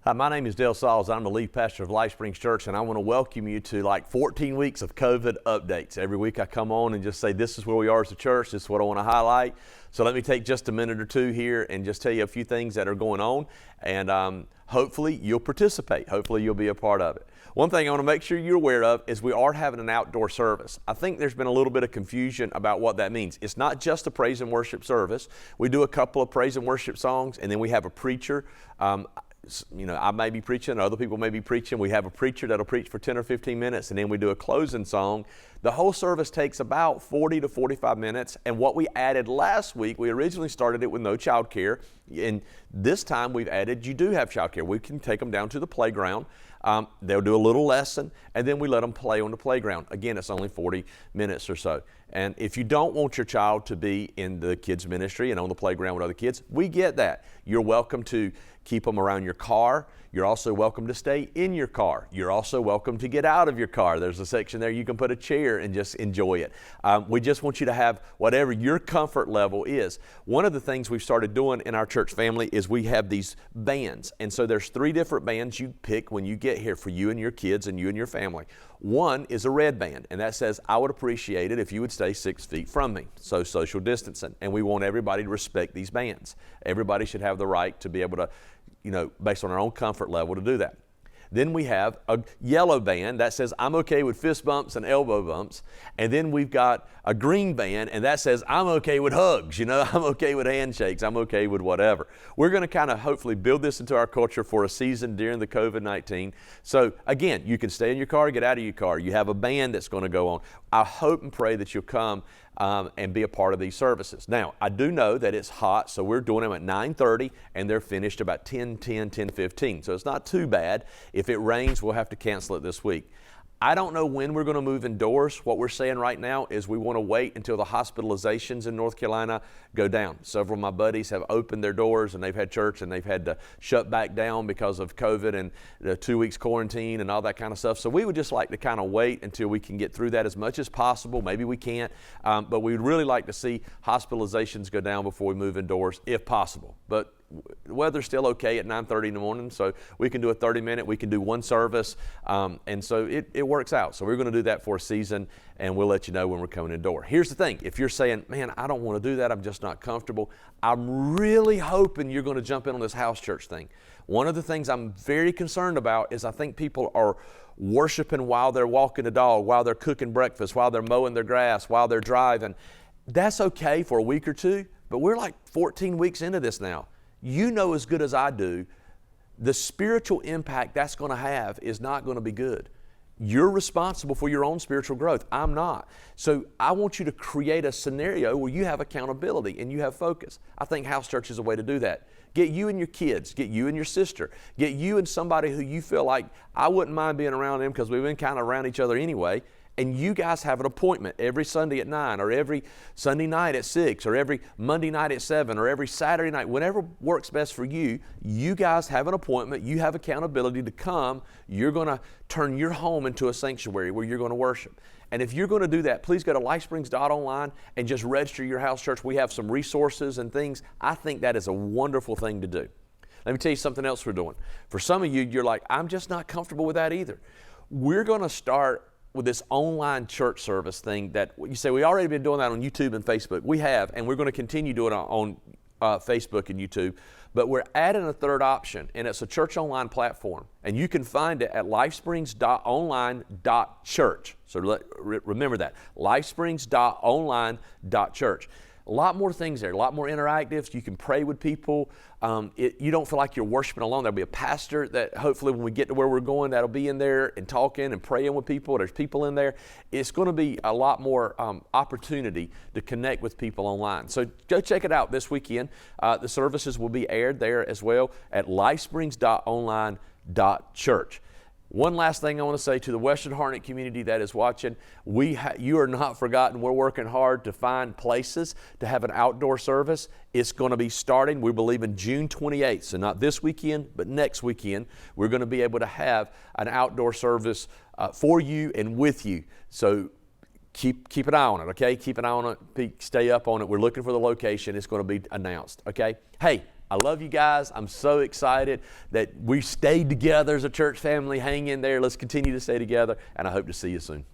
Hi, my name is Sauls. I'm the lead pastor of Life Springs Church, and I want to welcome you to like 14 weeks of COVID updates. Every week I come on and just say, this is where we are as a church. This is what I want to highlight. So let me take just a minute or two here and just tell you a few things that are going on, and hopefully you'll participate. Hopefully you'll be a part of it. One thing I want to make sure you're aware of is we are having an outdoor service. I think there's been a little bit of confusion about what that means. It's not just a praise and worship service. We do a couple of praise and worship songs, and then we have a preacher. I may be preaching, other people may be preaching. We have a preacher that'll preach for 10 or 15 minutes, and then we do a closing song. The whole service takes about 40 to 45 minutes, and what we added last week, we originally started it with no child care, and this time we've added you do have child care. We can take them down to the playground. They'll do a little lesson, and then we let them play on the playground. Again, it's only 40 minutes or so. And if you don't want your child to be in the kids' ministry and on the playground with other kids, we get that. You're welcome to keep them around your car. You're also welcome to stay in your car. You're also welcome to get out of your car. There's a section there you can put a chair and just enjoy it. We just want you to have whatever your comfort level is. One of the things we've started doing in our church family is we have these bands. And so there's 3 different bands you pick when you get here for you and your kids and you and your family. One is a red band, and that says, I would appreciate it if you would stay 6 feet from me. So social distancing. And we want everybody to respect these bands. Everybody should have the right to be able to, based on our own comfort level, to do that. Then we have a yellow band that says, I'm okay with fist bumps and elbow bumps. And then we've got a green band, and that says, I'm okay with hugs, I'm okay with handshakes, I'm okay with whatever. We're going to kind of hopefully build this into our culture for a season during the COVID-19. So again, you can stay in your car, get out of your car. You have a band that's going to go on. I hope and pray that you'll come and be a part of these services. Now, I do know that it's hot, so we're doing them at 9:30, and they're finished about 10:15. So it's not too bad. If it rains, we'll have to cancel it this week. I don't know when we're going to move indoors. What we're saying right now is we want to wait until the hospitalizations in North Carolina go down. Several of my buddies have opened their doors, and they've had church, and they've had to shut back down because of COVID and the 2 weeks quarantine and all that kind of stuff. So we would just like to kind of wait until we can get through that as much as possible. Maybe we can't, but we'd really like to see hospitalizations go down before we move indoors if possible. But the weather's still okay at 9:30 in the morning, so we can do a 30-minute, we can do one service, and so it works out. So we're going to do that for a season, and we'll let you know when we're coming indoor. Here's the thing. If you're saying, man, I don't want to do that, I'm just not comfortable, I'm really hoping you're going to jump in on this house church thing. One of the things I'm very concerned about is I think people are worshiping while they're walking the dog, while they're cooking breakfast, while they're mowing their grass, while they're driving. That's okay for a week or two, but we're like 14 weeks into this now. You know as good as I do, the spiritual impact that's going to have is not going to be good. You're responsible for your own spiritual growth. I'm not. So I want you to create a scenario where you have accountability and you have focus. I think house church is a way to do that. Get you and your kids, get you and your sister, get you and somebody who you feel like, I wouldn't mind being around them because we've been kind of around each other anyway. And you guys have an appointment every Sunday at 9, or every Sunday night at 6, or every Monday night at 7, or every Saturday night, whenever works best for you. You guys have an appointment. You have accountability to come. You're going to turn your home into a sanctuary where you're going to worship. And if you're going to do that, please go to lifesprings.online and just register your house church. We have some resources and things. I think that is a wonderful thing to do. Let me tell you something else we're doing. For some of you, you're like, I'm just not comfortable with that either. We're going to start with this online church service thing that you say, we already been doing that on YouTube and Facebook. We have, and we're going to continue doing it on Facebook and YouTube, but we're adding a third option, and it's a church online platform, and you can find it at lifesprings.online.church. So remember that, lifesprings.online.church. A lot more things there, a lot more interactives. You can pray with people. You don't feel like you're worshiping alone. There'll be a pastor that hopefully when we get to where we're going, that'll be in there and talking and praying with people. There's people in there. It's going to be a lot more opportunity to connect with people online. So go check it out this weekend. The services will be aired there as well at lifesprings.online.church. One last thing I want to say to the Western Harnett community that is watching, you are not forgotten. We're working hard to find places to have an outdoor service. It's going to be starting, we believe, in June 28th. So not this weekend, but next weekend. We're going to be able to have an outdoor service for you and with you. So keep an eye on it, okay? Keep an eye on it. Stay up on it. We're looking for the location. It's going to be announced, okay? Hey, I love you guys. I'm so excited that we stayed together as a church family. Hang in there. Let's continue to stay together, and I hope to see you soon.